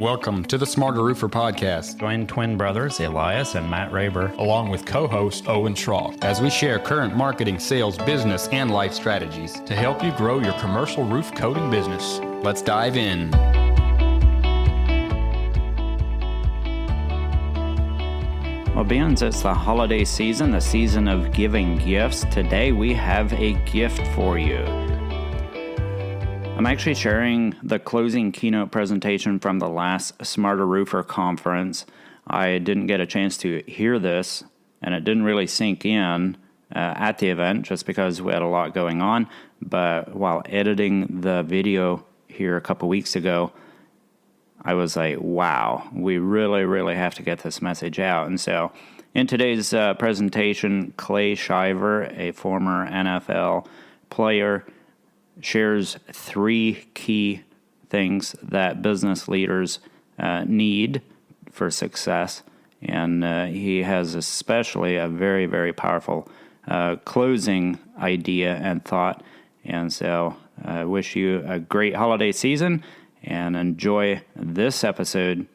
Welcome to the Smarter Roofer Podcast. Join twin brothers Elias and Matt Raber, along with co-host Owen Schrock, as we share current marketing, sales, business, and life strategies to help you grow your commercial roof coating business. Let's dive in. Well, being it's the holiday season, the season of giving gifts, today we have a gift for you. I'm actually sharing the closing keynote presentation from the last Smarter Roofer conference. I didn't get a chance to hear this, and it didn't really sink in at the event just because we had a lot going on. But while editing the video here a couple weeks ago, I was like, wow, we really have to get this message out. And so in today's presentation, Clay Shiver, a former NFL player, shares three key things that business leaders need for success. And he has especially a very powerful closing idea and thought. And so I wish you a great holiday season and enjoy this episode.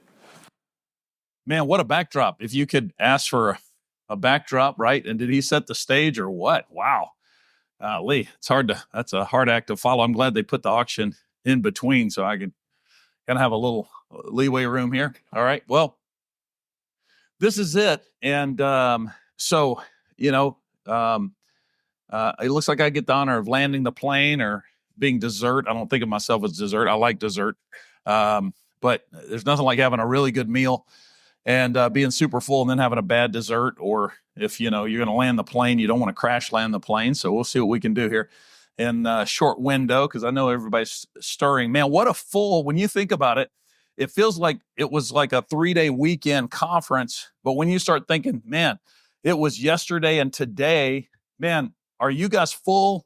Man, what a backdrop. If you could ask for a backdrop, right? And did he set the stage or what? Wow. Lee, that's a hard act to follow. I'm glad they put the auction in between so I could kind of have a little leeway room here. All right. Well, this is it. And it looks like I get the honor of landing the plane or being dessert. I don't think of myself as dessert. I like dessert. But there's nothing like having a really good meal and being super full and then having a bad dessert, or if, you're going to land the plane, you don't want to crash land the plane. So we'll see what we can do here in a short window, because I know everybody's stirring. Man, what a full, when you think about it, it feels like it was like a 3-day weekend conference. But when you start thinking, man, it was yesterday and today, man, are you guys full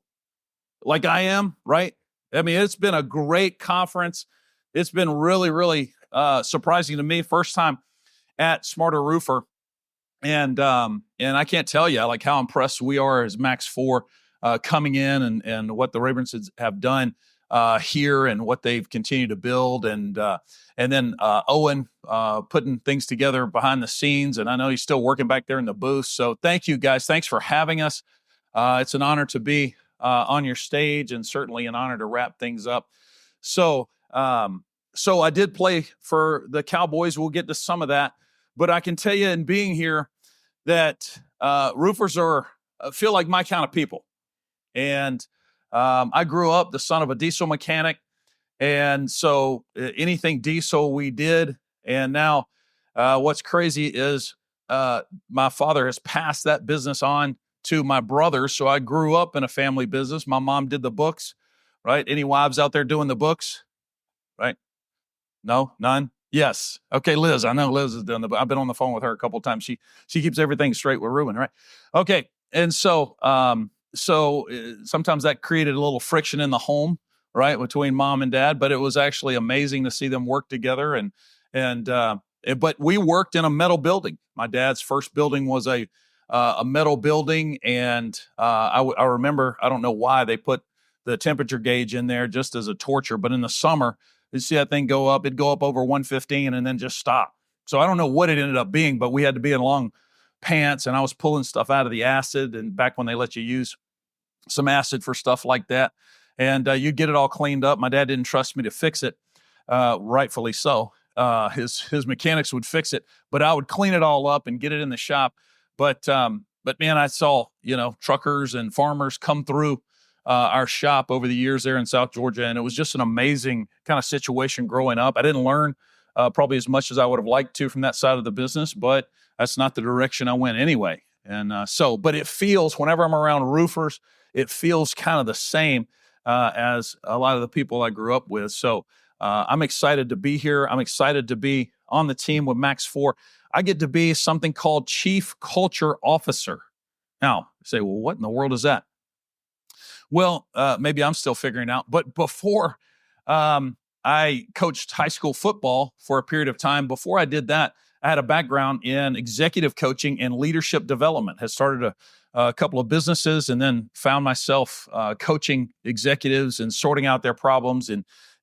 like I am, right? I mean, it's been a great conference. It's been really surprising to me. First time at Smarter Roofer. And I can't tell you like how impressed we are as Max 4 coming in and what the Raberns have done here and what they've continued to build. And then Owen putting things together behind the scenes. And I know he's still working back there in the booth. So thank you guys. Thanks for having us. It's an honor to be on your stage, and certainly an honor to wrap things up. So I did play for the Cowboys. We'll get to some of that. But I can tell you in being here that roofers feel like my kind of people. And I grew up the son of a diesel mechanic. And so anything diesel we did. And now what's crazy is my father has passed that business on to my brother. So I grew up in a family business. My mom did the books, right? Any wives out there doing the books, right? No, none. Yes. Okay, Liz. I know Liz has done the book. I've been on the phone with her a couple of times. She keeps everything straight with Ruben, right? Okay. And so sometimes that created a little friction in the home, right, between mom and dad. But it was actually amazing to see them work together. But we worked in a metal building. My dad's first building was a metal building, and I remember, I don't know why they put the temperature gauge in there just as a torture, but in the summer, you see that thing go up, it'd go up over 115 and then just stop. So I don't know what it ended up being, but we had to be in long pants, and I was pulling stuff out of the acid, and back when they let you use some acid for stuff like that, and you'd get it all cleaned up. My dad didn't trust me to fix it, rightfully so. His mechanics would fix it, but I would clean it all up and get it in the shop. But man, I saw, truckers and farmers come through our shop over the years there in South Georgia. And it was just an amazing kind of situation growing up. I didn't learn probably as much as I would have liked to from that side of the business, but that's not the direction I went anyway. And but it feels, whenever I'm around roofers, it feels kind of the same as a lot of the people I grew up with. So I'm excited to be here. I'm excited to be on the team with Max 4. I get to be something called Chief Culture Officer. Now, you say, well, what in the world is that? Well, maybe I'm still figuring out. But before I coached high school football for a period of time, before I did that, I had a background in executive coaching and leadership development. Had started a couple of businesses, and then found myself coaching executives and sorting out their problems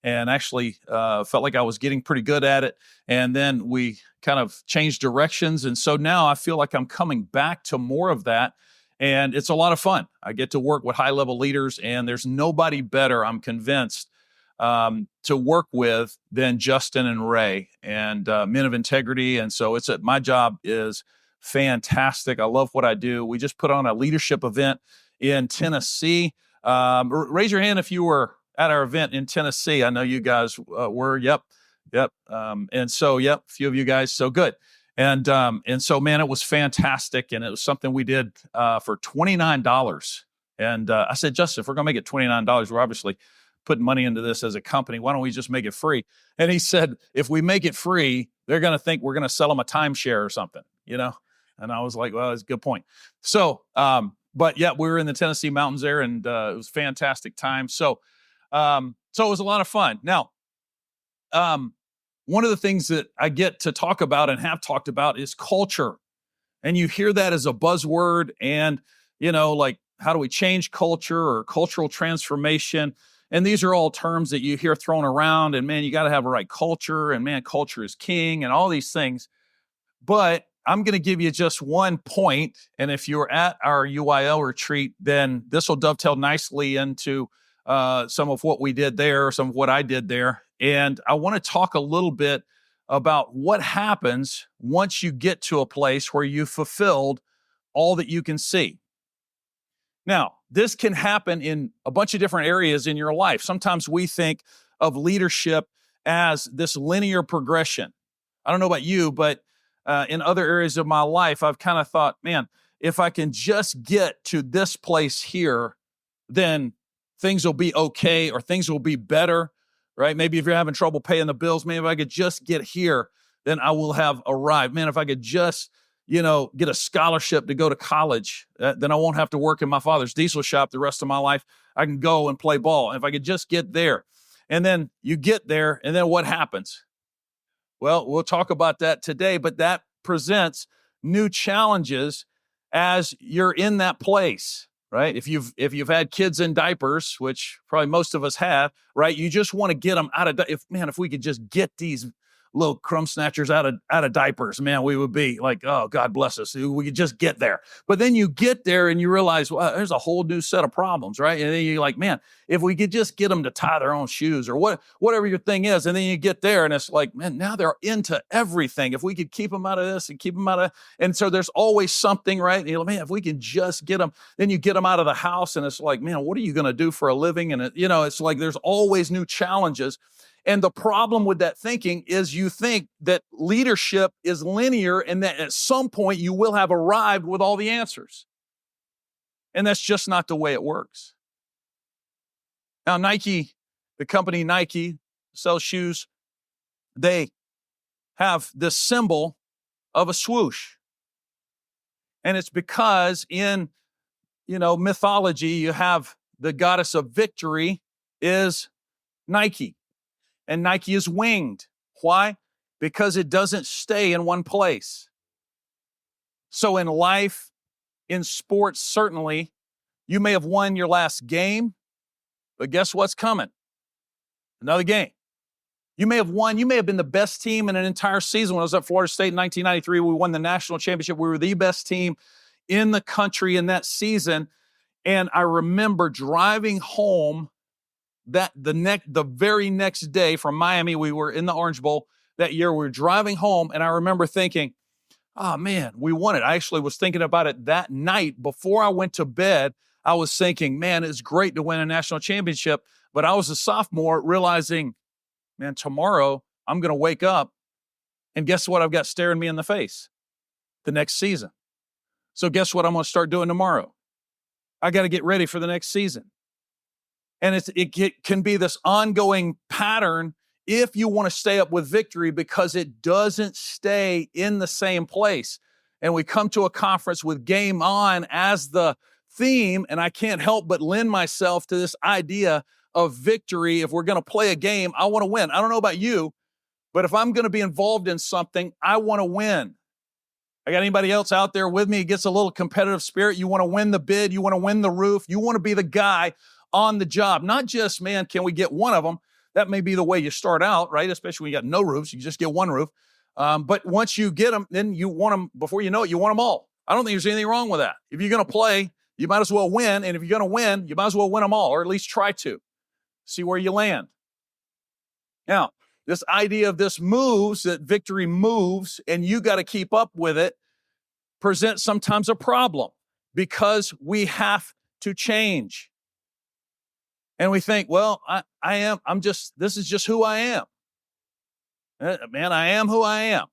and actually felt like I was getting pretty good at it. And then we kind of changed directions. And so now I feel like I'm coming back to more of that. And it's a lot of fun. I get to work with high-level leaders, and there's nobody better, I'm convinced, to work with than Justin and Ray, and men of integrity. And so my job is fantastic. I love what I do. We just put on a leadership event in Tennessee. Raise your hand if you were at our event in Tennessee. I know you guys were. Yep. And so, a few of you guys. So good. And so, man, it was fantastic. And it was something we did for $29. And I said, Justin, if we're going to make it $29, we're obviously putting money into this as a company. Why don't we just make it free? And he said, if we make it free, they're going to think we're going to sell them a timeshare or something, And I was like, well, that's a good point. So, but yeah, we were in the Tennessee mountains there, and it was a fantastic time. So it was a lot of fun. Now, one of the things that I get to talk about and have talked about is culture. And you hear that as a buzzword, and, like, how do we change culture or cultural transformation? And these are all terms that you hear thrown around, and man, you got to have a right culture, and man, culture is king, and all these things. But I'm going to give you just one point. And if you're at our UIL retreat, then this will dovetail nicely into some of what we did there, some of what I did there. And I want to talk a little bit about what happens once you get to a place where you've fulfilled all that you can see. Now, this can happen in a bunch of different areas in your life. Sometimes we think of leadership as this linear progression. I don't know about you, but in other areas of my life, I've kind of thought, man, if I can just get to this place here, then things will be okay, or things will be better, right? Maybe if you're having trouble paying the bills, maybe if I could just get here, then I will have arrived. Man, if I could just, get a scholarship to go to college, then I won't have to work in my father's diesel shop the rest of my life. I can go and play ball. And if I could just get there. And then you get there, and then what happens? Well, we'll talk about that today, but that presents new challenges as you're in that place, right? If you've had kids in diapers, which probably most of us have, right? You just want to get them out of if we could just get these little crumb snatchers out of diapers, man, we would be like, oh, God bless us. We could just get there. But then you get there and you realize, well, there's a whole new set of problems, right? And then you're like, man, if we could just get them to tie their own shoes or whatever your thing is. And then you get there and it's like, man, now they're into everything. If we could keep them out of this and keep them out of, and so there's always something, right? And you're like, man, if we can just get them, then you get them out of the house and it's like, man, what are you going to do for a living? And it's like, there's always new challenges. And the problem with that thinking is you think that leadership is linear and that at some point you will have arrived with all the answers. And that's just not the way it works. Now, Nike, the company Nike sells shoes. They have this symbol of a swoosh. And it's because in, mythology, you have the goddess of victory is Nike. And Nike is winged. Why? Because it doesn't stay in one place. So in life, in sports, certainly, you may have won your last game, but guess what's coming? Another game. You may have been the best team in an entire season. When I was at Florida State in 1993, we won the national championship. We were the best team in the country in that season. And I remember driving home the very next day from Miami. We were in the Orange Bowl that year. We were driving home, and I remember thinking, oh man, we won it. I actually was thinking about it that night before I went to bed. I was thinking, man, it's great to win a national championship. But I was a sophomore realizing, man, tomorrow I'm going to wake up and guess what I've got staring me in the face? The next season. So guess what I'm going to start doing tomorrow? I got to get ready for the next season. And it can be this ongoing pattern if you want to stay up with victory, because it doesn't stay in the same place. And we come to a conference with game on as the theme, and I can't help but lend myself to this idea of victory. If we're going to play a game, I want to win. I don't know about you, but if I'm going to be involved in something, I want to win. I got anybody else out there with me? It gets a little competitive spirit. You want to win the bid. You want to win the roof. You want to be the guy on the job. Not just, man, can we get one of them? that may be the way you start out, right? Especially when you got no roofs, you just get one roof. But once you get them, then you want them, before you know it, you want them all. I don't think there's anything wrong with that. If you're going to play, you might as well win. And if you're going to win, you might as well win them all, or at least try to. See where you land. Now, this idea of this moves, that victory moves, and you got to keep up with it, presents sometimes a problem because we have to change. And we think, well, this is just who I am. Man, I am who I am.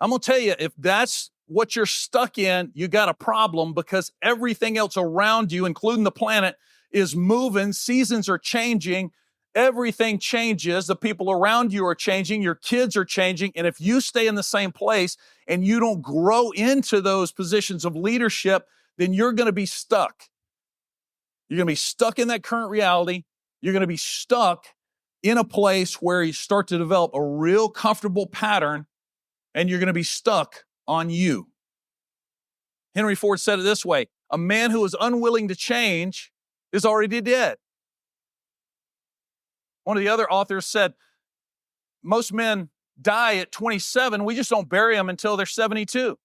I'm going to tell you, if that's what you're stuck in, you got a problem, because everything else around you, including the planet, is moving. Seasons are changing. Everything changes. The people around you are changing. Your kids are changing. And if you stay in the same place and you don't grow into those positions of leadership, then you're going to be stuck. You're going to be stuck in that current reality. You're going to be stuck in a place where you start to develop a real comfortable pattern, and you're going to be stuck on you. Henry Ford said it this way: a man who is unwilling to change is already dead. One of the other authors said, most men die at 27. We just don't bury them until they're 72.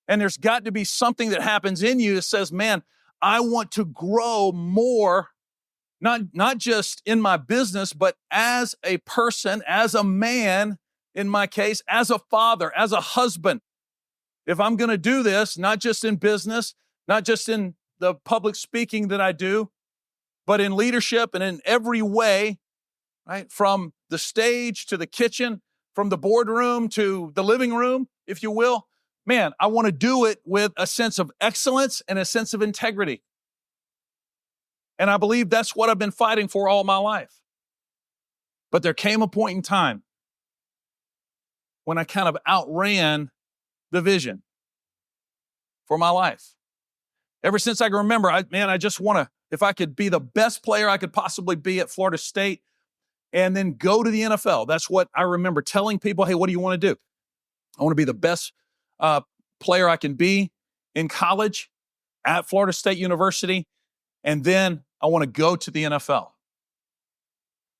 And there's got to be something that happens in you that says, man, I want to grow more, not just in my business, but as a person, as a man, in my case, as a father, as a husband. If I'm going to do this, not just in business, not just in the public speaking that I do, but in leadership and in every way, right? From the stage to the kitchen, from the boardroom to the living room, if you will. Man, I want to do it with a sense of excellence and a sense of integrity. And I believe that's what I've been fighting for all my life. But there came a point in time when I kind of outran the vision for my life. Ever since I can remember, I just want to, if I could be the best player I could possibly be at Florida State and then go to the NFL. That's what I remember telling people, hey, what do you want to do? I want to be the best player I can be in college at Florida State University, and then I want to go to the NFL.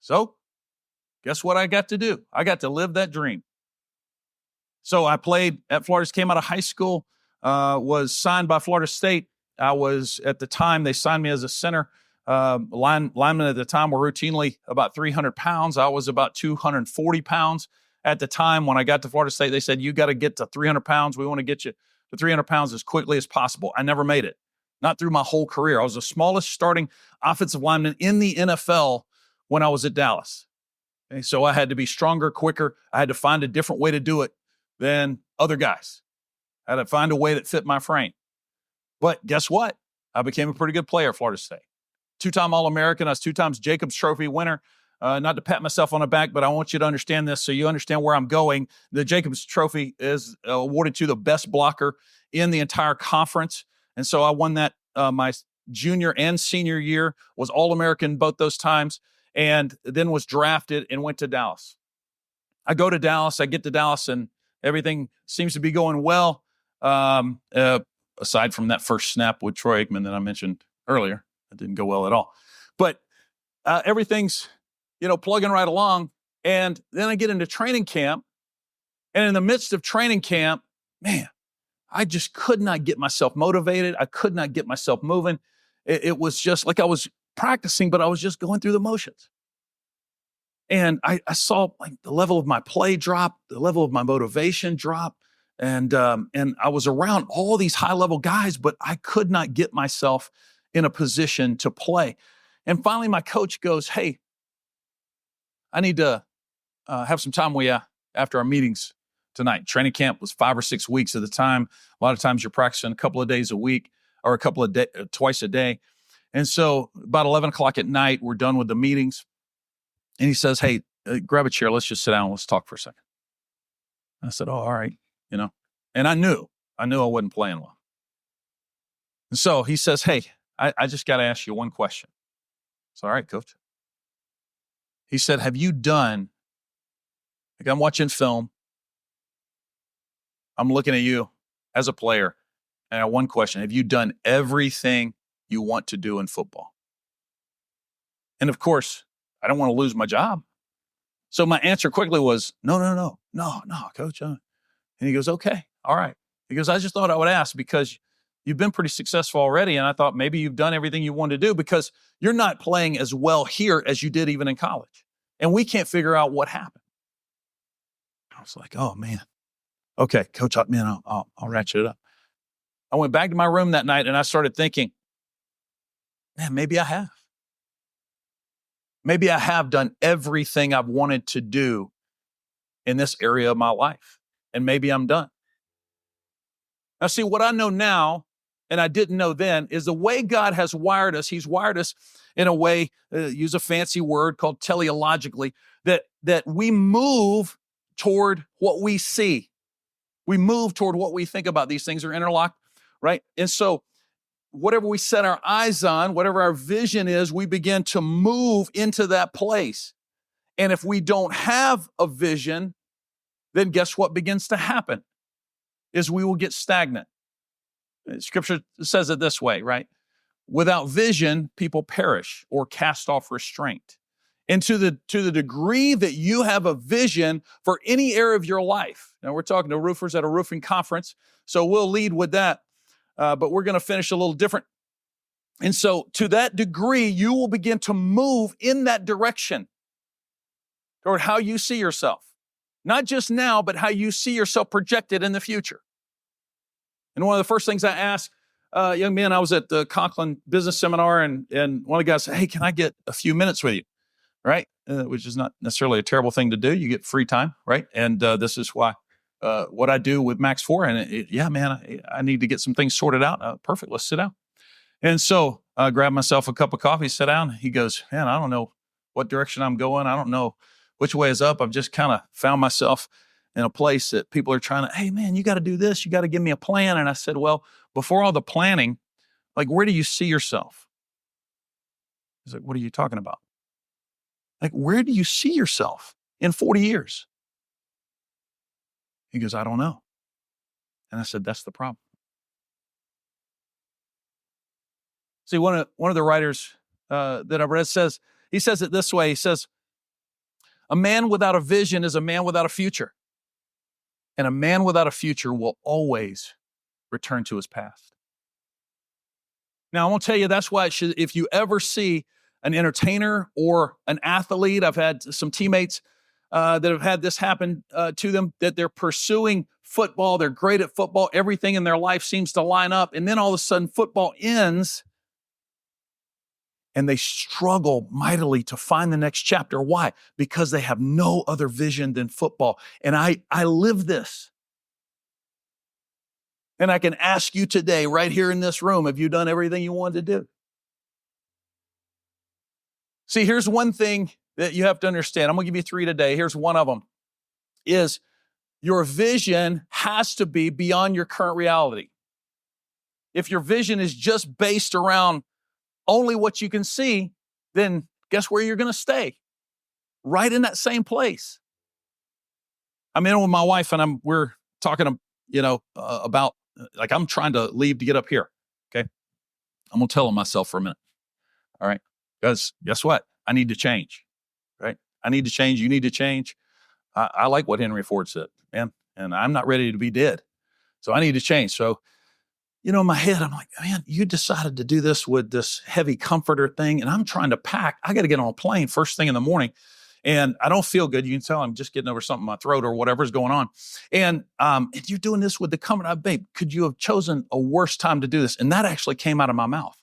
So guess what I got to do? I got to live that dream. So I played at Florida, came out of high school, was signed by Florida State. I was, at the time, they signed me as a center. Linemen at the time were routinely about 300 pounds. I was about 240 pounds at the time. When I got to Florida State, they said, you got to get to 300 pounds. We want to get you to 300 pounds as quickly as possible. I never made it, not through my whole career. I was the smallest starting offensive lineman in the NFL when I was at Dallas. Okay, so I had to be stronger, quicker. I had to find a different way to do it than other guys. I had to find a way that fit my frame. But guess what? I became a pretty good player at Florida State. Two-time All-American. I was 2 times Jacobs Trophy winner. Not to pat myself on the back, but I want you to understand this so you understand where I'm going. The Jacobs Trophy is awarded to the best blocker in the entire conference. And so I won that my junior and senior year, was All-American both those times, and then was drafted and went to Dallas. I go to Dallas. I get to Dallas, and everything seems to be going well. Aside from that first snap with Troy Aikman that I mentioned earlier, it didn't go well at all. But everything's, plugging right along. And then I get into training camp. And in the midst of training camp, man, I just could not get myself motivated. I could not get myself moving. It was just like I was practicing, but I was just going through the motions. And I saw like the level of my play drop, the level of my motivation drop. And I was around all these high-level guys, but I could not get myself in a position to play. And finally, my coach goes, hey, I need to have some time with you after our meetings tonight. Training camp was 5 or 6 weeks at the time. A lot of times you're practicing a couple of days a week or twice a day. And so about 11 o'clock at night, we're done with the meetings. And he says, hey, grab a chair. Let's just sit down. Let's talk for a second. I said, oh, all right. And I knew I wasn't playing well. And so he says, hey, I just got to ask you one question. It's all right, coach. He said, have you done, like I'm watching film, I'm looking at you as a player, and I have one question. Have you done everything you want to do in football? And of course, I don't want to lose my job. So my answer quickly was, no, coach. And he goes, okay, all right. He goes, I just thought I would ask because you've been pretty successful already. And I thought maybe you've done everything you wanted to do because you're not playing as well here as you did even in college. And we can't figure out what happened. I was like, oh man. Okay, coach, man, I'll ratchet it up. I went back to my room that night and I started thinking, man, maybe I have. Maybe I have done everything I've wanted to do in this area of my life. And maybe I'm done. Now, see, what I know now, and I didn't know then, is the way God has wired us. He's wired us in a way, use a fancy word called teleologically, that we move toward what we see. We move toward what we think about. These things are interlocked, right? And so whatever we set our eyes on, whatever our vision is, we begin to move into that place. And if we don't have a vision, then guess what begins to happen? Is we will get stagnant. Scripture says it this way, right? Without vision, people perish or cast off restraint. And to the degree that you have a vision for any area of your life, now we're talking to roofers at a roofing conference, so we'll lead with that, but we're going to finish a little different. And so to that degree, you will begin to move in that direction toward how you see yourself. Not just now, but how you see yourself projected in the future. And one of the first things I asked young men, I was at the Conklin Business Seminar, and one of the guys said, hey, can I get a few minutes with you? Right? Which is not necessarily a terrible thing to do. You get free time, right? And this is why what I do with Max 4. And yeah, man, I need to get some things sorted out. Perfect. Let's sit down. And so I grabbed myself a cup of coffee, sat down. He goes, man, I don't know what direction I'm going. I don't know which way is up. I've just kind of found myself in a place that people are trying to, hey, man, you got to do this. You got to give me a plan. And I said, well, before all the planning, like, where do you see yourself? He's like, what are you talking about? Like, where do you see yourself in 40 years? He goes, I don't know. And I said, that's the problem. See, one of the writers that I've read says it this way. He says, a man without a vision is a man without a future. And a man without a future will always return to his past. Now, I won't tell you that's why if you ever see an entertainer or an athlete, I've had some teammates that have had this happen to them, that they're pursuing football, they're great at football, everything in their life seems to line up, and then all of a sudden football ends, and they struggle mightily to find the next chapter. Why? Because they have no other vision than football. And I live this. And I can ask you today, right here in this room, have you done everything you wanted to do? See, here's one thing that you have to understand. I'm going to give you 3 today. Here's one of them, is your vision has to be beyond your current reality. If your vision is just based around only what you can see, then guess where you're going to stay? Right in that same place. I'm in with my wife and we're talking, about, like, I'm trying to leave to get up here. Okay. I'm going to tell myself for a minute. All right. Because guess what? I need to change, right? I need to change. You need to change. I like what Henry Ford said, man, and I'm not ready to be dead. So I need to change. So, in my head, I'm like, man, you decided to do this with this heavy comforter thing, and I'm trying to pack. I got to get on a plane first thing in the morning, and I don't feel good. You can tell I'm just getting over something in my throat or whatever's going on. And you're doing this with the comfort. Babe, could you have chosen a worse time to do this? And that actually came out of my mouth.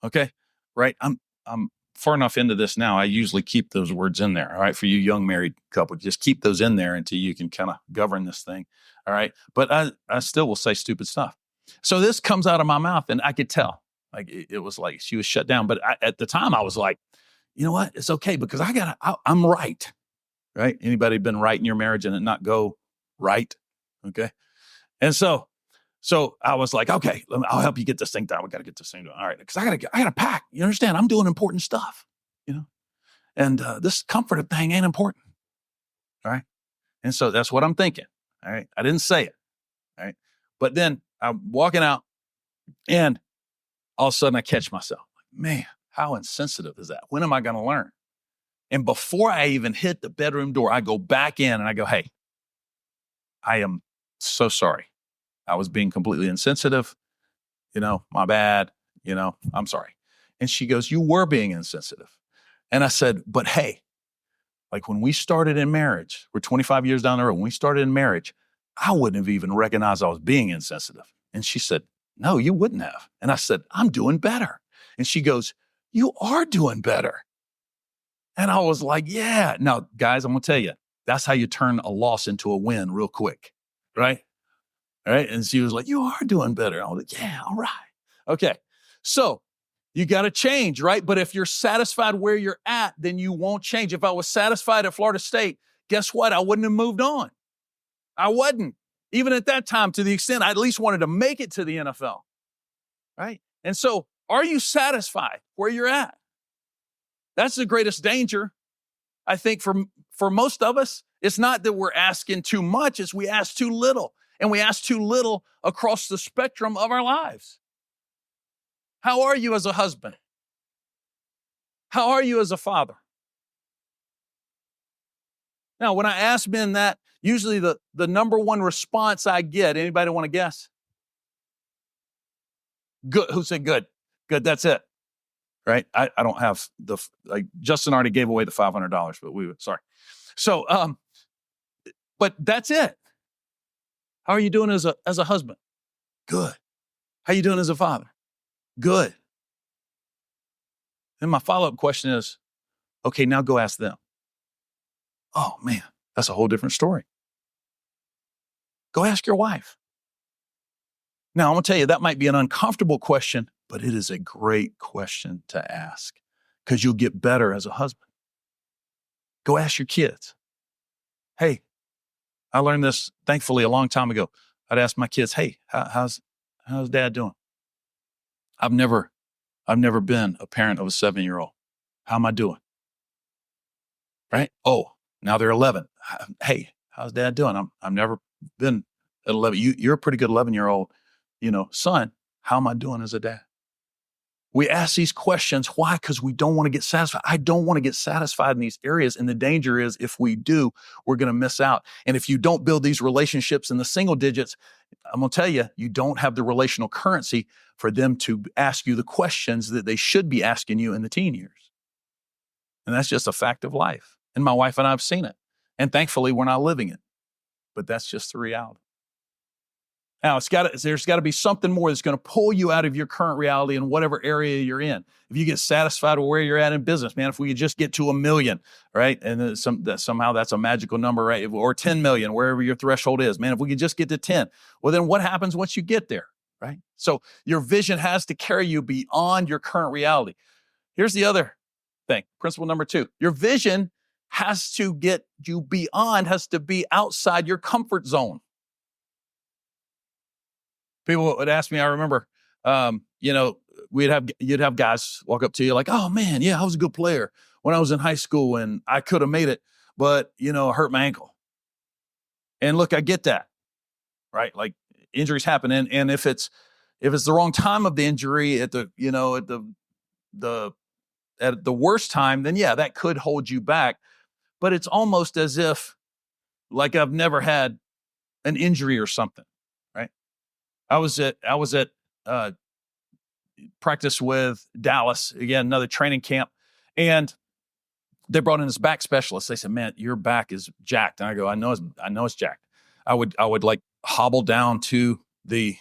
Okay, right? I'm far enough into this now. I usually keep those words in there. All right, for you young married couple, just keep those in there until you can kind of govern this thing. All right, but I still will say stupid stuff. So this comes out of my mouth, and I could tell, like, it was like she was shut down. But at the time, I was like, you know what? It's okay because I'm right. Right? Anybody been right in your marriage and it not go right? Okay. And so I was like, okay, I'll help you get this thing done. We got to get this thing done. All right. Because I got to pack. You understand? I'm doing important stuff, and this comforter thing ain't important. All right. And so that's what I'm thinking. All right. I didn't say it. All right. But then I'm walking out, and all of a sudden I catch myself. Man, how insensitive is that? When am I going to learn? And before I even hit the bedroom door, I go back in and I go, hey, I am so sorry. I was being completely insensitive. My bad. I'm sorry. And she goes, you were being insensitive. And I said, but hey, like when we started in marriage, we're 25 years down the road. When we started in marriage, I wouldn't have even recognized I was being insensitive. And she said, no, you wouldn't have. And I said, I'm doing better. And she goes, you are doing better. And I was like, yeah. Now, guys, I'm going to tell you, that's how you turn a loss into a win real quick, right? All right. And she was like, you are doing better. I was like, yeah, all right. Okay. So you got to change, right? But if you're satisfied where you're at, then you won't change. If I was satisfied at Florida State, guess what? I wouldn't have moved on. I wasn't. Even at that time, to the extent I at least wanted to make it to the NFL, right? And so are you satisfied where you're at? That's the greatest danger, I think, for most of us. It's not that we're asking too much, it's we ask too little. And we ask too little across the spectrum of our lives. How are you as a husband? How are you as a father? Now, when I ask men that, usually the number one response I get, anybody want to guess? Good. Who said good? Good, that's it. Right? I don't have Justin already gave away the $500, but sorry. So, but that's it. How are you doing as a husband? Good. How are you doing as a father? Good. Then my follow-up question is, okay, now go ask them. Oh man, that's a whole different story. Go ask your wife. Now, I'm going to tell you, that might be an uncomfortable question, but it is a great question to ask because you'll get better as a husband. Go ask your kids. Hey, I learned this, thankfully, a long time ago. I'd ask my kids, hey, how's dad doing? I've never been a parent of a 7-year-old. How am I doing? Right? Oh, now they're 11. Hey, how's dad doing? I've never been at 11. You're a pretty good 11-year-old, son. How am I doing as a dad? We ask these questions. Why? Because we don't want to get satisfied. I don't want to get satisfied in these areas. And the danger is if we do, we're going to miss out. And if you don't build these relationships in the single digits, I'm going to tell you, you don't have the relational currency for them to ask you the questions that they should be asking you in the teen years. And that's just a fact of life. And my wife and I have seen it. And thankfully, we're not living it. But that's just the reality. Now, there's got to be something more that's going to pull you out of your current reality in whatever area you're in. If you get satisfied with where you're at in business, man, if we could just get to 1 million, right? And then somehow that's a magical number, right? Or 10 million, wherever your threshold is, man, if we could just get to 10, well, then what happens once you get there, right? So your vision has to carry you beyond your current reality. Here's the other thing, principle number 2, your vision has to get you beyond, has to be outside your comfort zone. People would ask me, I remember, you'd have guys walk up to you like, oh man, yeah, I was a good player when I was in high school and I could have made it, but I hurt my ankle. And look, I get that, right? Like injuries happen. And if it's the wrong time of the injury at the worst time, then yeah, that could hold you back. But it's almost as if like I've never had an injury or something, right? I was at practice with Dallas, again, another training camp. And they brought in this back specialist. They said, man, your back is jacked. And I go, I know it's jacked. I would like hobble down to the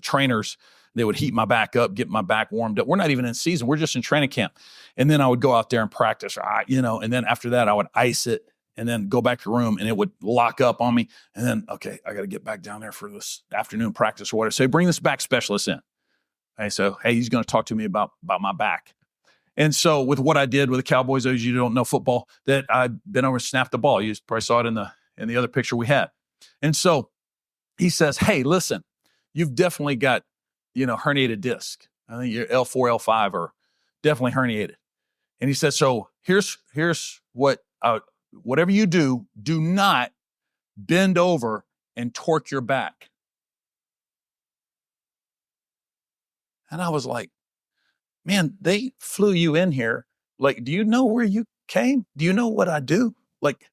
trainers. They would heat my back up, get my back warmed up. We're not even in season. We're just in training camp. And then I would go out there and practice, and then after that I would ice it and then go back to the room and it would lock up on me. And then, okay, I got to get back down there for this afternoon practice or whatever. So bring this back specialist in. Okay, so, hey, he's going to talk to me about my back. And so with what I did with the Cowboys, those of you who don't know football, that I'd been over and snapped the ball. You probably saw it in the other picture we had. And so he says, hey, listen, you've definitely got, herniated disc. I think your L4, L5 are definitely herniated. And he says, so here's what, whatever you do not bend over and torque your back. And I was like, man, they flew you in here Like, do you know where you came? Do you know what I do? Like,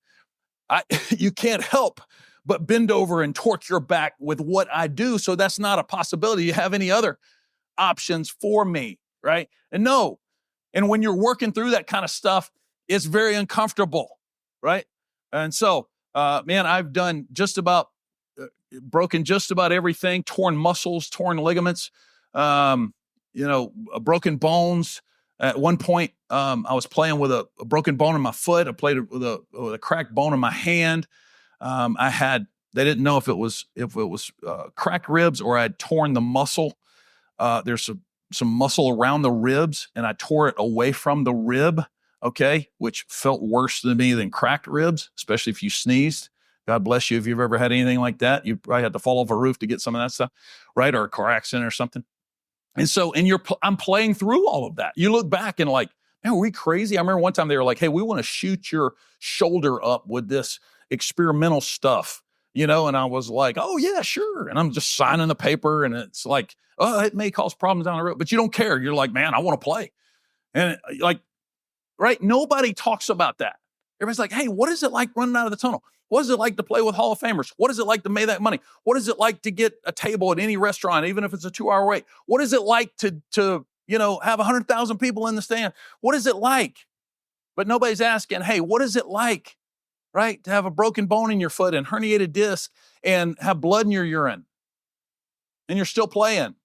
you can't help but bend over and torque your back with what I do. So that's not a possibility. You have any other options for me, right? And no. And when you're working through that kind of stuff, it's very uncomfortable, right? And so, man, I've done just about broken just about everything, torn muscles, torn ligaments, broken bones. At one point, I was playing with a broken bone in my foot. I played with a cracked bone in my hand. They didn't know if it was cracked ribs or I had torn the muscle. There's some muscle around the ribs, and I tore it away from the rib. Okay, which felt worse to me than cracked ribs, especially if you sneezed. God bless you if you've ever had anything like that. You probably had to fall off a roof to get some of that stuff, right? Or a car accident or something. And so, I'm playing through all of that. You look back and like, man, were we crazy? I remember one time they were like, hey, we want to shoot your shoulder up with this experimental stuff, and I was like, oh yeah, sure. And I'm just signing the paper, and it's like, oh, it may cause problems down the road, but you don't care. You're like, man, I want to play. And right? Nobody talks about that. Everybody's like, hey, what is it like running out of the tunnel? What is it like to play with Hall of Famers? What is it like to make that money? What is it like to get a table at any restaurant, even if it's a 2-hour wait? What is it like to have 100,000 people in the stand? What is it like? But nobody's asking, hey, what is it like, right, to have a broken bone in your foot and herniated disc and have blood in your urine and you're still playing?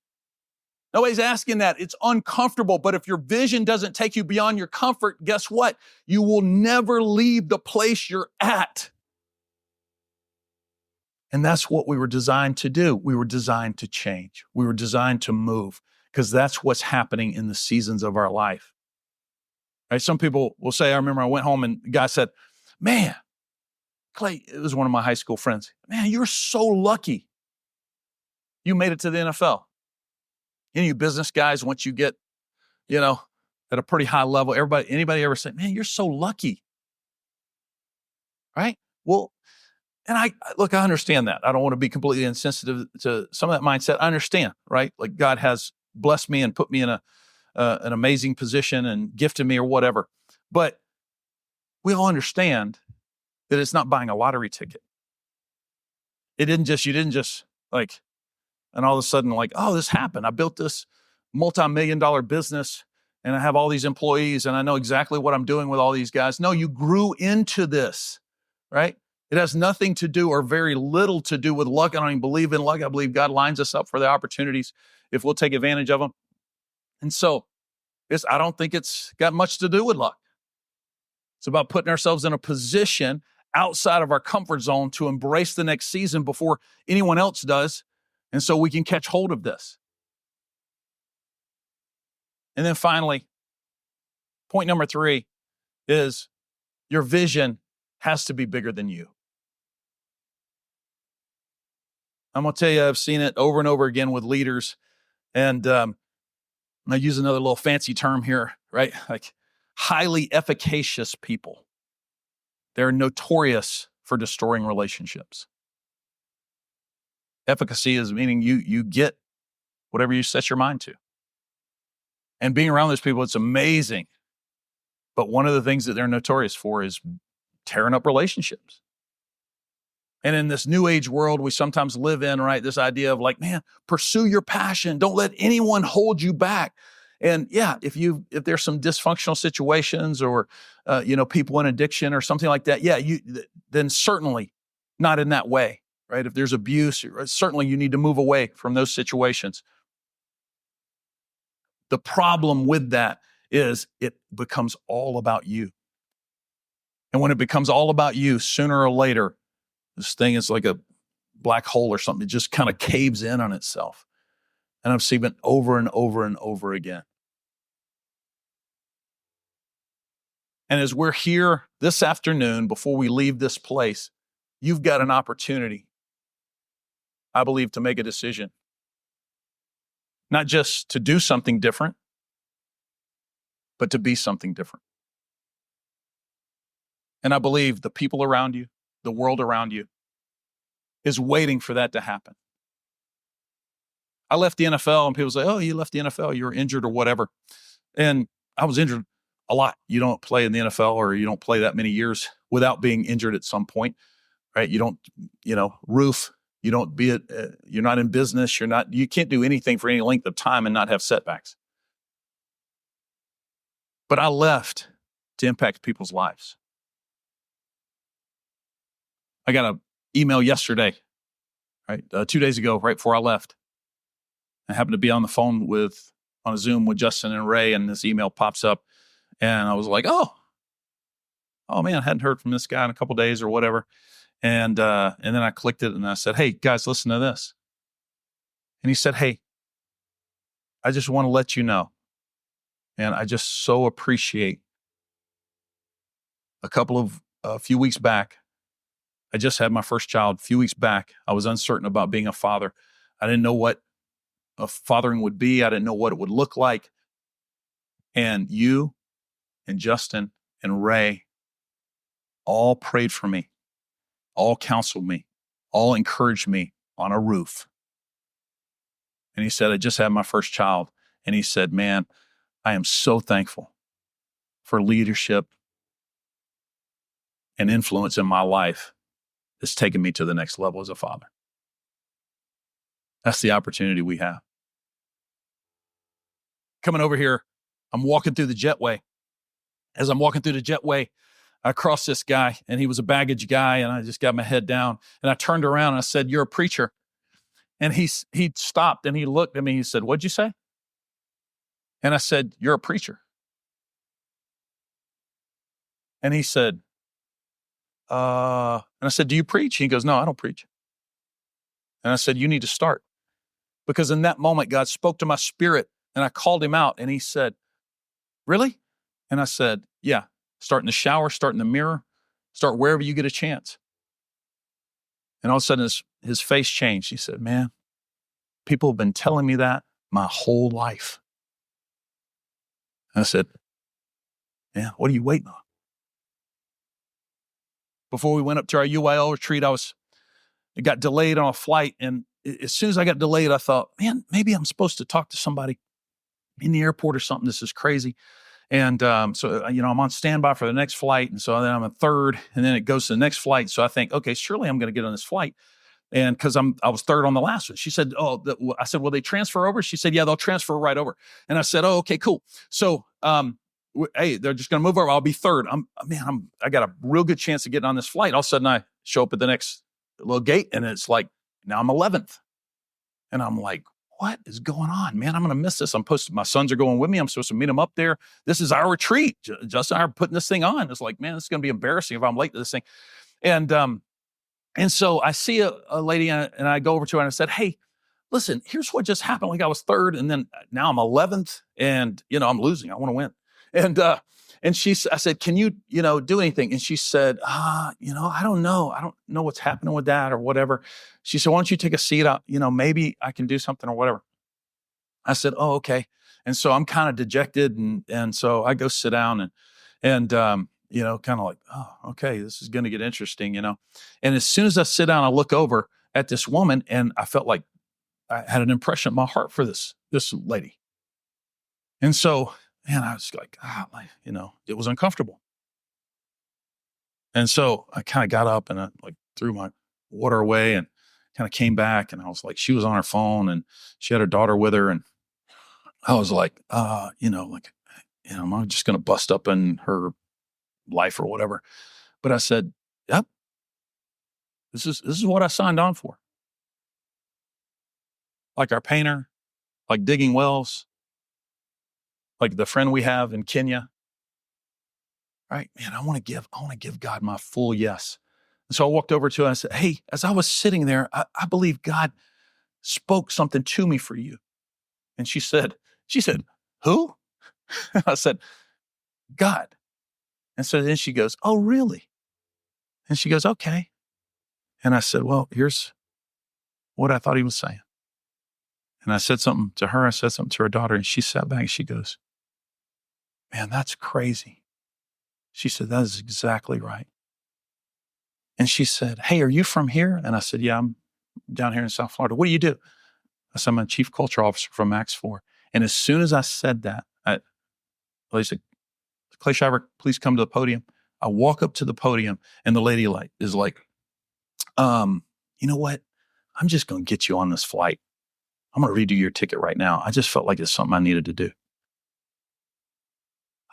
Nobody's asking that. It's uncomfortable. But if your vision doesn't take you beyond your comfort, guess what? You will never leave the place you're at. And that's what we were designed to do. We were designed to change. We were designed to move, because that's what's happening in the seasons of our life. Right? Some people will say, I remember I went home and the guy said, man, Clay, it was one of my high school friends. Man, you're so lucky you made it to the NFL. Any of you business guys, once you get, at a pretty high level, anybody ever say, man, you're so lucky, right? Well, and I understand that. I don't want to be completely insensitive to some of that mindset. I understand, right? Like God has blessed me and put me in an amazing position and gifted me or whatever. But we all understand that it's not buying a lottery ticket. You didn't just like, and all of a sudden like, oh, this happened. I built this multi-million-dollar business and I have all these employees and I know exactly what I'm doing with all these guys. No, you grew into this, right? It has nothing to do or very little to do with luck. I don't even believe in luck. I believe God lines us up for the opportunities if we'll take advantage of them. And so I don't think it's got much to do with luck. It's about putting ourselves in a position outside of our comfort zone to embrace the next season before anyone else does. And so we can catch hold of this. And then finally, point number 3 is your vision has to be bigger than you. I'm going to tell you, I've seen it over and over again with leaders. And I use another little fancy term here, right? Like highly efficacious people. They're notorious for destroying relationships. Efficacy is meaning you get whatever you set your mind to. And being around those people, it's amazing. But one of the things that they're notorious for is tearing up relationships. And in this new age world we sometimes live in, right, this idea of like, man, pursue your passion. Don't let anyone hold you back. And yeah, if there's some dysfunctional situations or, people in addiction or something like that, yeah, then certainly not in that way, right? If there's abuse, certainly you need to move away from those situations. The problem with that is it becomes all about you. And when it becomes all about you, sooner or later, this thing is like a black hole or something. It just kind of caves in on itself. And I've seen it over and over and over again. And as we're here this afternoon, before we leave this place, you've got an opportunity, I believe, to make a decision. Not just to do something different, but to be something different. And I believe the people around you, the world around you, is waiting for that to happen. I left the NFL and people say, oh, you left the NFL, you were injured or whatever. And I was injured a lot. You don't play in the NFL or you don't play that many years without being injured at some point, right? You don't, roof. You don't you're not in business. You can't do anything for any length of time and not have setbacks. But I left to impact people's lives. I got an email yesterday, right? 2 days ago, right before I left. I happened to be on the phone on a Zoom with Justin and Ray, and this email pops up. And I was like, oh man, I hadn't heard from this guy in a couple of days or whatever. And then I clicked it and I said, hey, guys, listen to this. And he said, hey, I just want to let you know. And I just so appreciate a few weeks back, I just had my first child. A few weeks back, I was uncertain about being a father. I didn't know what a fathering would be. I didn't know what it would look like. And you and Justin and Ray all prayed for me, all counseled me, all encouraged me on a roof. And he said, I just had my first child. And he said, man, I am so thankful for leadership and influence in my life that's taken me to the next level as a father. That's the opportunity we have. Coming over here, I'm walking through the jetway. As I'm walking through the jetway, I crossed this guy, and he was a baggage guy, and I just got my head down, and I turned around, and I said, you're a preacher. And he stopped, and he looked at me, he said, what'd you say? And I said, you're a preacher. And he said, and I said, do you preach? He goes, no, I don't preach. And I said, you need to start. Because in that moment, God spoke to my spirit, and I called him out, and he said, really? And I said, yeah, start in the shower, start in the mirror, start wherever you get a chance. And all of a sudden, his face changed. He said, man, people have been telling me that my whole life. And I said, yeah, what are you waiting on? Before we went up to our UIL retreat, it got delayed on a flight. And as soon as I got delayed, I thought, man, maybe I'm supposed to talk to somebody in the airport or something. This is crazy. And so, I'm on standby for the next flight. And so then I'm a third, and then it goes to the next flight. So I think, okay, surely I'm going to get on this flight. And because I was third on the last one. She said, I said, will they transfer over? She said, yeah, they'll transfer right over. And I said, oh, okay, cool. So, hey, they're just going to move over. I'll be third. I got a real good chance of getting on this flight. All of a sudden I show up at the next little gate, and it's like, now I'm 11th. And I'm like, what is going on, man? I'm going to miss this. My sons are going with me. I'm supposed to meet them up there. This is our retreat. Justin and I are putting this thing on. It's like, man, this is going to be embarrassing if I'm late to this thing. And so I see a lady, and I go over to her and I said, hey, listen, here's what just happened. Like, I was third, and then now I'm 11th, and, I'm losing. I want to win. And I said, can you, do anything? And she said, I don't know. I don't know what's happening with that or whatever. She said, why don't you take a seat up? Maybe I can do something or whatever. I said, oh, okay. And so I'm kind of dejected. And so I go sit down and kind of like, oh, okay, this is going to get interesting, And as soon as I sit down, I look over at this woman, and I felt like I had an impression in my heart for this lady. And so, man, I was like, it was uncomfortable. And so I kind of got up and I threw my water away and kind of came back, and I was like, she was on her phone and she had her daughter with her. And I was like, am I just going to bust up in her life or whatever? But I said, yep, this is what I signed on for. Like our painter, like digging wells, like the friend we have in Kenya, right? Man, I want to give God my full yes. And so I walked over to her and I said, hey, as I was sitting there, I believe God spoke something to me for you. And she said, who? I said, God. And so then she goes, oh, really? And she goes, okay. And I said, well, here's what I thought he was saying. And I said something to her. I said something to her daughter, and she sat back and she goes, man, that's crazy. She said, that is exactly right. And she said, hey, are you from here? And I said, yeah, I'm down here in South Florida. What do you do? I said, I'm a chief culture officer from Max 4. And as soon as I said that, at least a Clay Shiver, please come to the podium. I walk up to the podium and the lady is like, you know what? I'm just going to get you on this flight. I'm going to redo your ticket right now. I just felt like it's something I needed to do.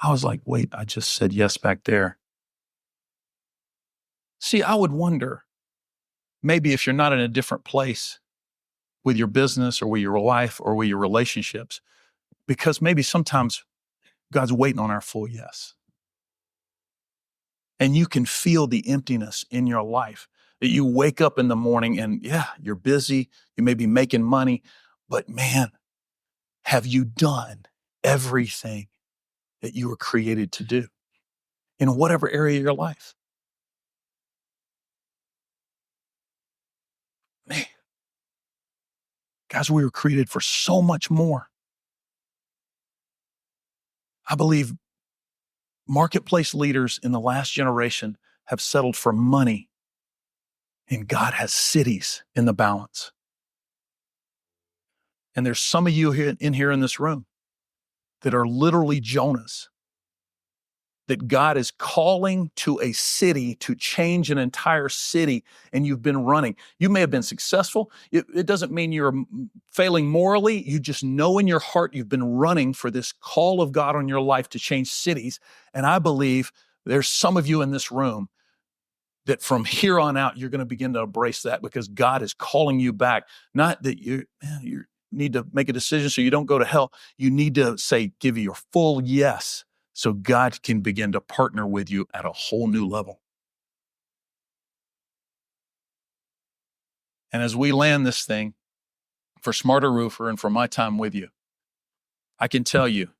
I was like, wait, I just said yes back there. See, I would wonder, maybe if you're not in a different place with your business or with your life or with your relationships, because maybe sometimes God's waiting on our full yes. And you can feel the emptiness in your life that you wake up in the morning and yeah, you're busy, you may be making money, but man, have you done everything that you were created to do in whatever area of your life? Man, guys, we were created for so much more. I believe marketplace leaders in the last generation have settled for money, and God has cities in the balance. And there's some of you here in this room that are literally Jonahs, that God is calling to a city to change an entire city, and you've been running. You may have been successful. It doesn't mean you're failing morally. You just know in your heart you've been running for this call of God on your life to change cities. And I believe there's some of you in this room that from here on out, you're going to begin to embrace that because God is calling you back. Not that you need to make a decision so you don't go to hell. You need to give you your full yes, so God can begin to partner with you at a whole new level. And as we land this thing for Smarter Roofer and for my time with you, I can tell you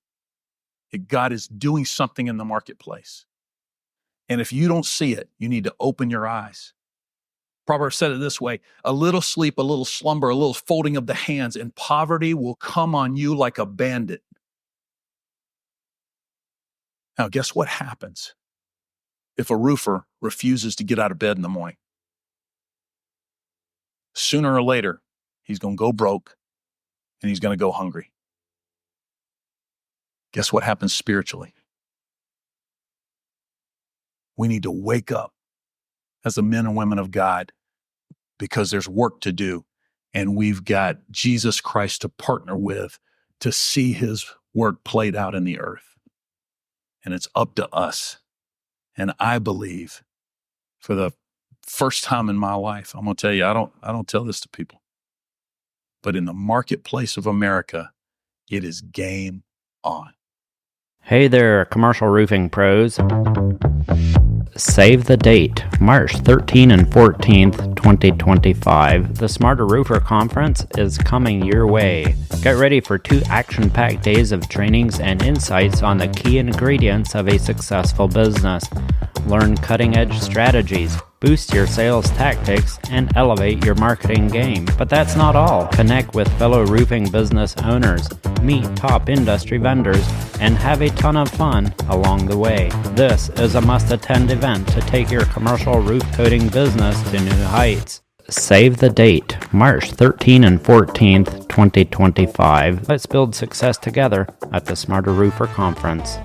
that God is doing something in the marketplace. And if you don't see it, you need to open your eyes. Proverbs said it this way: a little sleep, a little slumber, a little folding of the hands, and poverty will come on you like a bandit. Now, guess what happens if a roofer refuses to get out of bed in the morning? Sooner or later, he's going to go broke and he's going to go hungry. Guess what happens spiritually? We need to wake up as the men and women of God because there's work to do, and we've got Jesus Christ to partner with to see his work played out in the earth. And it's up to us. And I believe for the first time in my life, I'm going to tell you, I don't tell this to people, but in the marketplace of America, it is game on. Hey there, commercial roofing pros. Save the date, March 13 and 14th, 2025. The Smarter Roofer Conference is coming your way. Get ready for 2 action-packed days of trainings and insights on the key ingredients of a successful business. Learn cutting-edge strategies, boost your sales tactics, and elevate your marketing game. But that's not all. Connect with fellow roofing business owners, meet top industry vendors, and have a ton of fun along the way. This is a must-attend event to take your commercial roof coating business to new heights. Save the date, March 13 and 14th, 2025. Let's build success together at the Smarter Roofer Conference.